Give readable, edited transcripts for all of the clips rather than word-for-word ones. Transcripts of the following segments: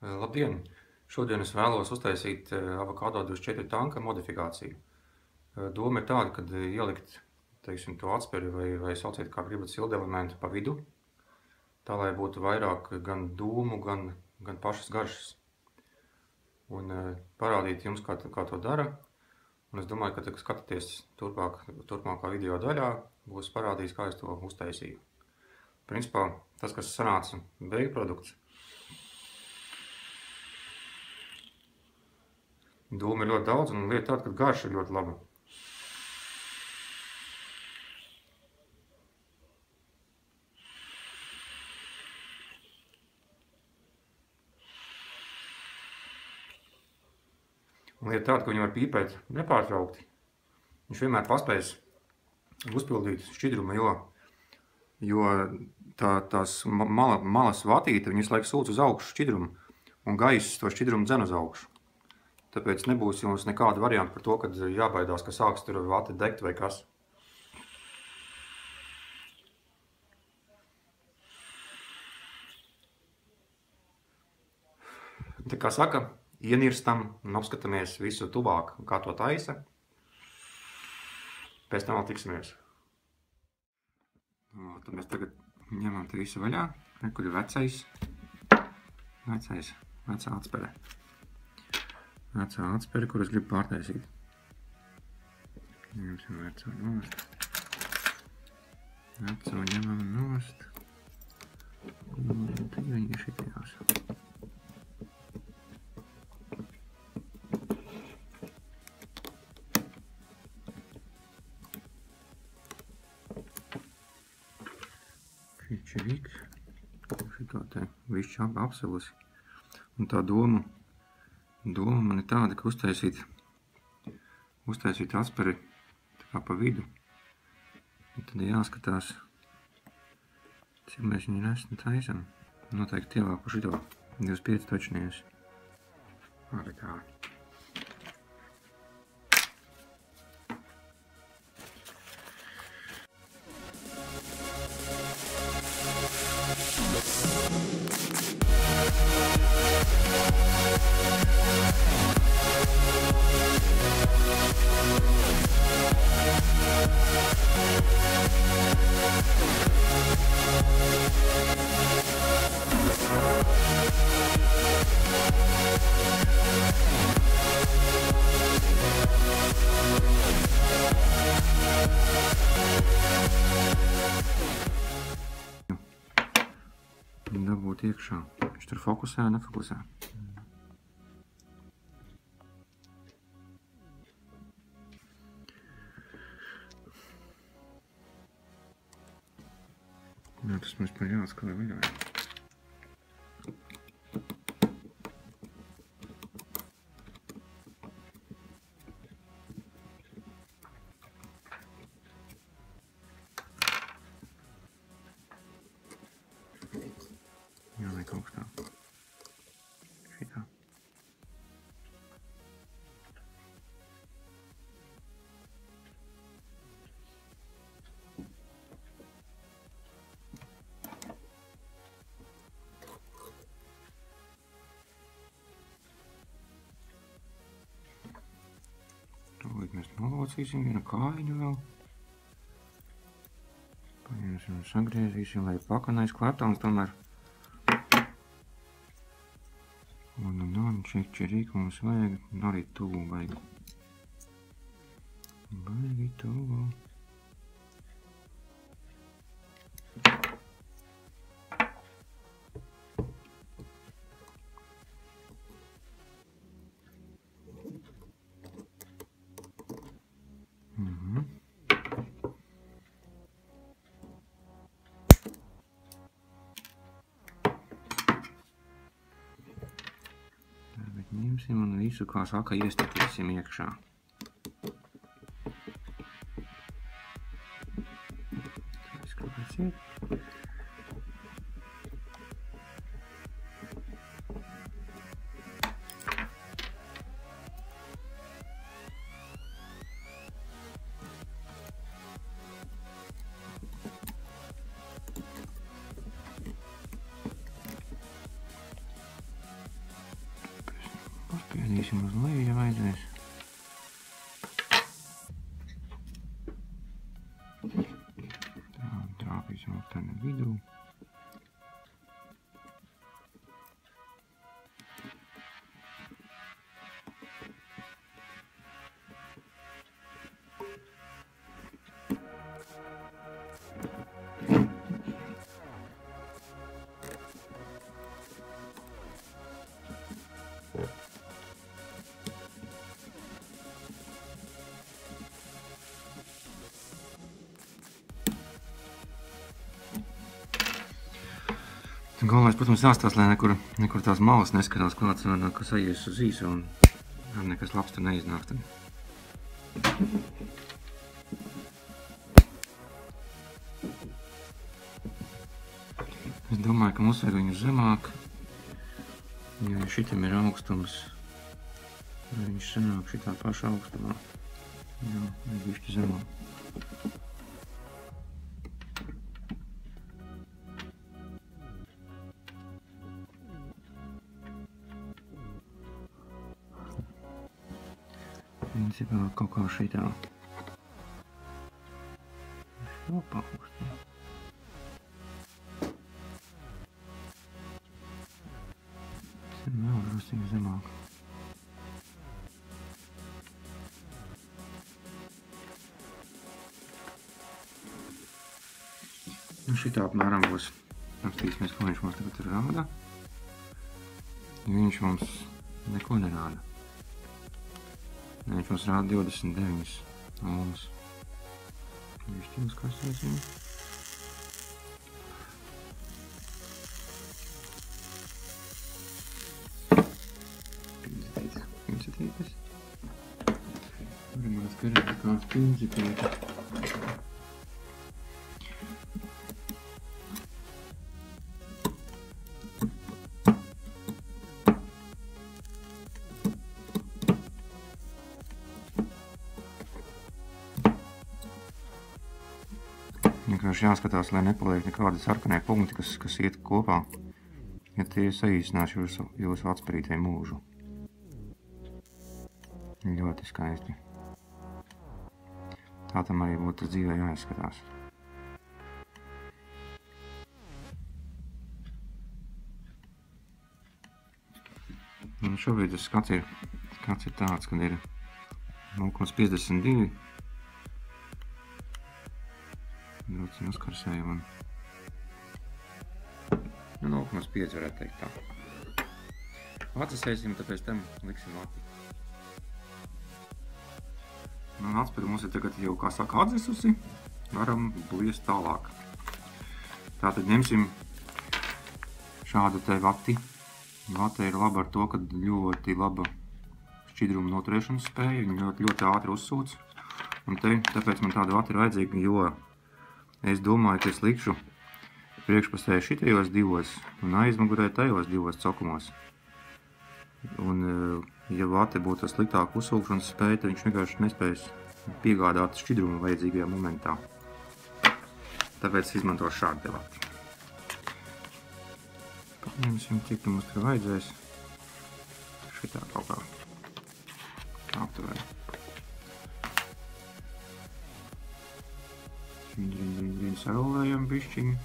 Labdien! Šodien es vēlos uztaisīt Avokado 24 tanka modifikāciju. Doma ir tāda, kad ielikt, teiksim, to atsperi vai sauciet kā gribat sildu elementu pa vidu, tā lai būtu vairāk gan dūmu, gan pašas garšas. Un parādīt jums, kā to dara. Un es domāju, ka, kad skatāties turpmākā video daļā, būs parādījis, kā es to uztaisīju. Principā, tas, kas sanāca beigu produkts, dūma ir ļoti daudz, un lieta tāda, ka garša ir ļoti laba. Un lieta tāda, ka viņu var pīpēt nepārtraukti. Viņš vienmēr paspēs uzpildīt šķidrumu, jo tās malas vatīte, viņas laiku sūc uz augšu šķidrumu, un gaiss to šķidrumu dzen uz augšu. Tāpēc nebūs jums nekāda varianta par to, kad jābaidās, ka sāks tur vati degt vai kas. Tā kā saka, ienirstam un apskatāmies visu tuvāk, kā to taisa. Pēc tam vēl tiksimies. Tad mēs tagad ņemam te visu vaļā, kur ir vecā atspere. Vecā atsperi, kur es gribu pārtaisīt. Ņemsim veco nost. Veco ņemam nost. Un tad viņi ir šitījās. Čirīk. Šitā te višķi apsilusi. Un tā doma man ir tāda, ka uztaisīt atsperi tā kā pa vidu. Un tad jāskatās, cik mēs viņu nesam taisam. Noteikti tievāk pa šito 25 točnies. Arī tā. Dabūt iekšā. Viņš tur fokusē, nefokusē. Jā, tas mums par jāatskalē vaļā. Jāliek augstā. Šitā. Tūlīt mēs nolocīsim vienu kājiņu vēl. Paņemsim un sagriezīsim, lai pakanais kleptams tomēr. Un čirīk mums vajag, un arī tuvu vajag. Baigi tuvu. Ņemsim un visu, kā saka, iestatīsim iekšā. Kāpēc iet? Spiedīsim uz leju, ja vajadzēs. Tā, trāpīsim aptēni vidū. Galvenais, protams, jāstāsta, lai nekur tās malas neskarās klāts, un kas aizies uz īsu, un nekas labs tur neiznāk. Es domāju, ka mums vajag viņu zemāk, jo šitam ir augstums, viņš sanāk šitā paša augstumā. Jā, vajag bišķi zemāk. Principā kaut kā šitā. Šo pakustā. Vēl drusciņu zemāk. Šitā apmēram būs. Apstīsimies, ko viņš mums tagad rāda. Viņš mums neko nerāda. Viņš mums rāda 29 ohmus. Višķi uzkasēsim. Pincetītes. Varam skarēt kāds pincetītes. Vienkārši jāskatās, lai nepaliek nekādi sarkanie punkti, kas iet kopā, ja tie saīsinās jūsu atsparītai mūžu. Ļoti skaisti. Tā tam arī būtu dzīvē jāizskatās. Un šobrīd tas skats ir tāds, kad ir 0,52. Drusciņu uzkarsējam un 0,5 varētu teikt tā. Atsasēsim, tāpēc tam liksim lati. Un atspēdu mums ir tagad jau, kā saka, atdzisusi. Varam bliest tālāk. Tātad ņemsim šādu te vati. Vata ir laba ar to, ka ļoti laba šķidruma noturēšanas spēja. Viņa ļoti ātri uzsūc. Un tāpēc man tāda vata ir vajadzīga, jo es domāju, ka es likšu priekšpusē šitajos divos un aizmugurē tajos divos cokumos. Un, ja vate būtu sliktāk uzsūkšanas spēja, tad viņš vienkārši nespējas piegādāt šķidrumu vajadzīgajā momentā. Tāpēc izmantošu šādu te vati. Paņemsim, cik mums tur vajadzēs. Šitā kaut kā aptuveni. Drīn sarulējam bišķiņu.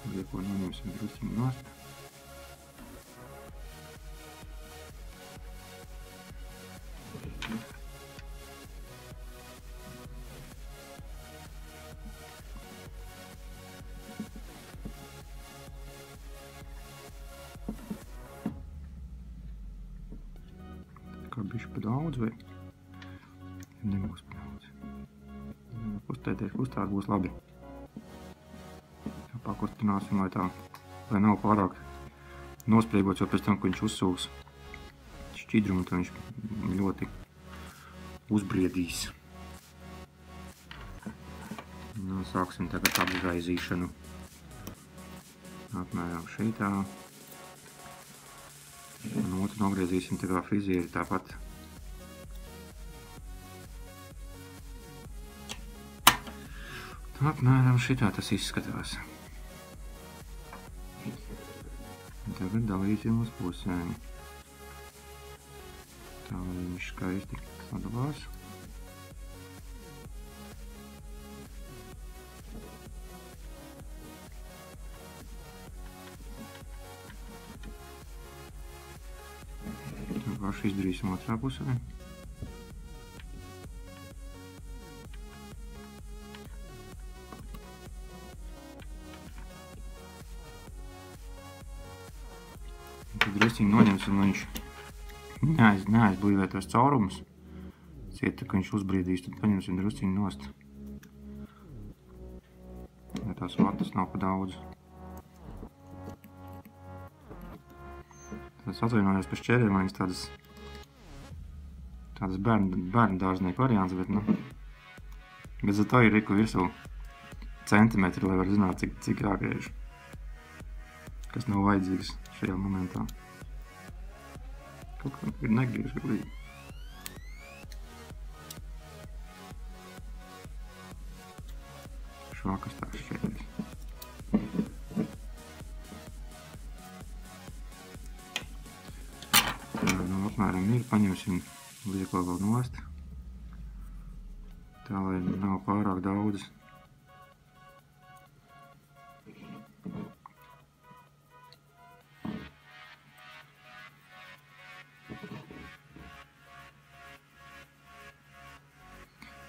Tad lieko noņemsim drusciņu nost. Kā bišķi pa daudz vai? Nebūs pa daudz. Kustēt būs labi. Pakustināsim, lai nav pārāk nospriegots, jo pēc tam, ka viņš uzsūks šķidrumu, tad viņš ļoti uzbriedīs. Sāksim tagad apgraizīšanu. Apmēram šitā. Un otru nogriezīsim tā kā frizieri tāpat. Apmēram šitā tas izskatās. tagad dalīsim uz pusēm. Tā viņš skaisti sadalās. Tā pašu izdarīsim otrā pusē. Tad drusciņi noņemsim, lai viņš neaizblīvē tos caurumus. Cieta, ka viņš uzbrīdīs, tad paņemsim drusciņi nost. Ja tās vatas nav pa daudz. Es atvainojos par šķēriem, lai viņas tādas bērnu dārznieku variants, bet, nu, bet za to ir riku virsū centimetri, lai var zināt, cik jāgriež, kas nav vajadzīgs šajā momentā. Kaut kā ir negriež galīgi. Švākas tās šķēris. Apmēram ir, paņemsim lieko vēl nost, tā lai nav pārāk daudz.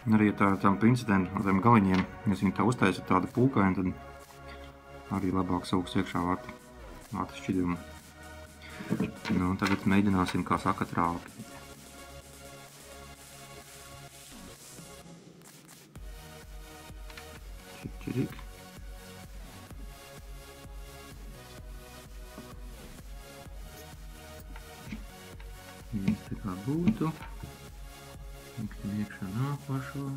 Un arī tām pincetēm, tiem galiņiem, ja viņi tā uztaisa tādu pūkaini, tad arī labāk sauks iekšā vata šķidrumu. Nu, un tagad mēģināsim, kā saka, trāpi. Čik. Viņš tā kā būtu. Liksim iekšā nākošo.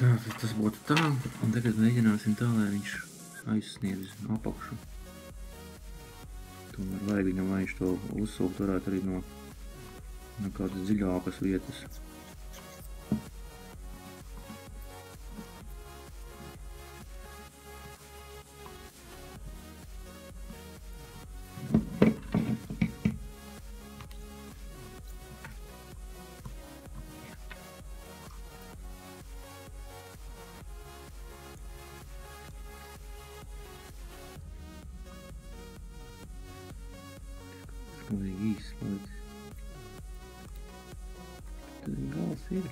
Tātad tas būtu tā, un tagad mēģināsim tā, lai viņš aizsniedz apakšu. Tomēr vajag viņam, lai viņš to uzsūkt varētu arī no kādas dziļākas vietas. Vajag īsts palicis. Tad gals ir.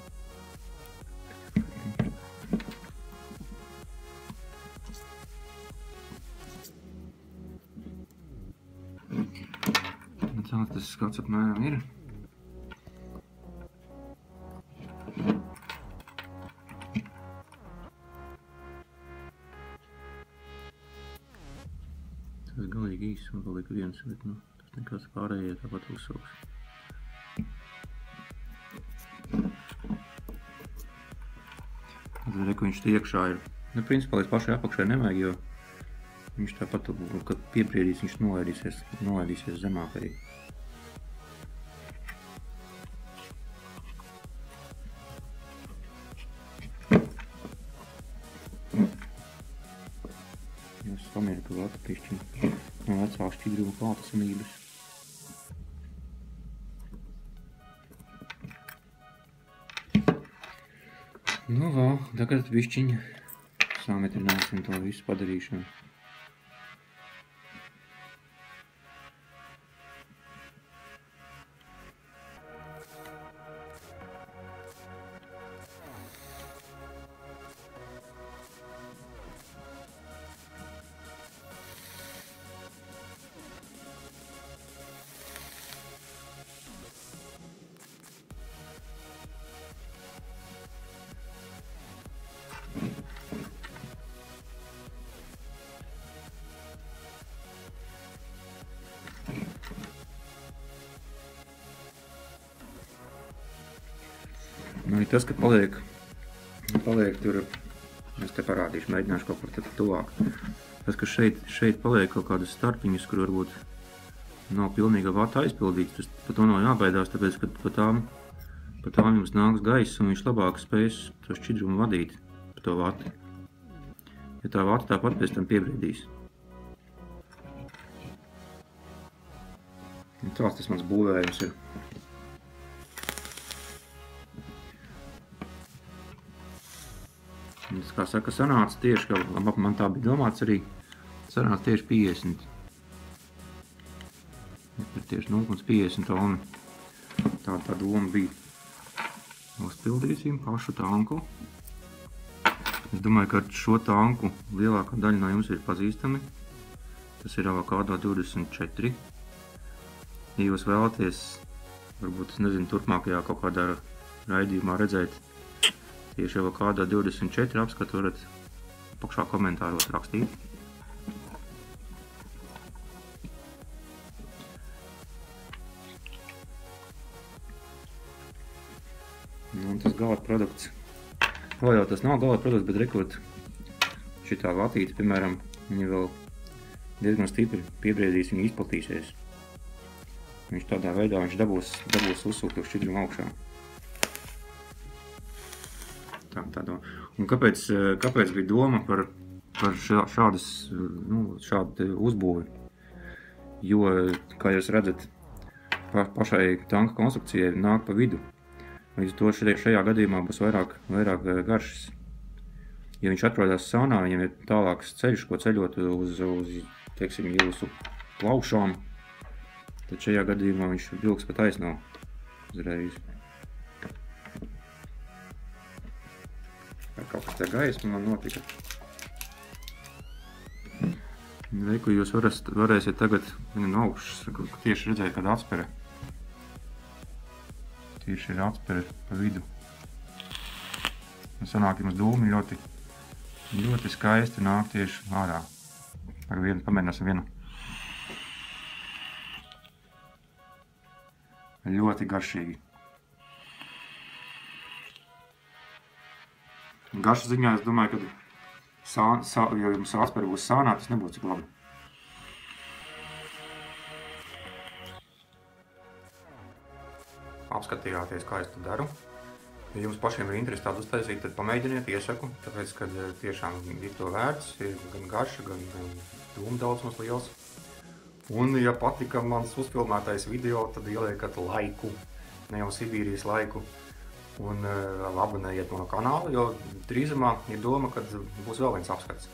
Tāds tas skats apmēram ir. Tas galīgi īsts un palika viens, bet nu, tas nekāds pārējie tāpat uzsauks. Tad reku viņš te iekšā ir. Nu, principā līdz pašai apakšai nevajag, jo viņš tāpat, kad piepriedīs, viņš nolaidīsies zemāk arī. Es pamieru, ka vata pišķiņ no vecā šķidruma klātesamības. Nu, vēl, tagad pišķiņ sametrināsim to visu padarīšanu. Nu, tas, ka paliek tur, es te parādīšu, mēģināšu kaut kur tuvāk. Tas, ka šeit paliek kaut kādas starpiņas, kur varbūt nav pilnīga vata aizpildīts, par to nav jābaidās, tāpēc, ka pa tām jums nāks gaiss un viņš labāk spēs to šķidrumu vadīt pa to vatu. Ja tā vata tāpat pēc tam piebriedīs. Un tāds tas mans būvējums ir. Un tas, kā saka, sanāca tieši, ka man tā bija domāts arī, sanāca tieši 50. Tieši 0,50 tonu. Tā doma bija. Uzpildīsim pašu tanku. Es domāju, ka ar šo tanku lielākā daļa no jums ir pazīstami. Tas ir Avokado 24. Ja jūs vēlaties, varbūt, es nezinu, turpmākajā kaut kādā raidījumā redzēt tieši Avokado 24 apskatu, varat apakšā komentāros rakstīt. Un tas gala produkts, vēl jau tas nav gala produkts, bet rekot šitā vatīte, piemēram, viņa vēl diezgan stipri piebriedīs, viņa izplatīsies. Viņš tādā veidā dabūs uzsūktu šķidrumu augšā. Un kāpēc bija doma par šādu uzbūvi? Jo, kā jūs redzat, pašai tanka konstrukcijai nāk pa vidu. Līdz to šajā gadījumā būs vairāk garšas. Ja viņš atrodas saunā, viņam ir tālāks ceļš, ko ceļot uz teiksim, jūsu plaušām, tad šajā gadījumā viņš vilks pa taisno uzreiz. Kaut kas te gaisma man notika. Reiku jūs varēsiet tagad no augšas tieši redzēt, kad atspere. Tieši ir atspere pa vidu. Un sanāk jums dūmi ļoti skaisti nāk tieši ārā. Pamēģināsim vienu. Ļoti garšīgi. Garšas ziņā es domāju, ka ja jums atspere būs sānā, tas nebūs cik labi. Apskatījāties, kā es to daru. Ja jums pašiem ir interesi tādu uztaisīt, tad pamēģiniet, iesaku, tāpēc, ka tiešām ir to vērts, ir gan garša, gan dūmu daudzums liels. Un, ja patika mans uzfilmētais video, tad ieliekat laiku, ne jau Sibīrijas laiku, un abonējiet manu kanālu, jo drīzumā ir doma, ka būs vēl viens apskats.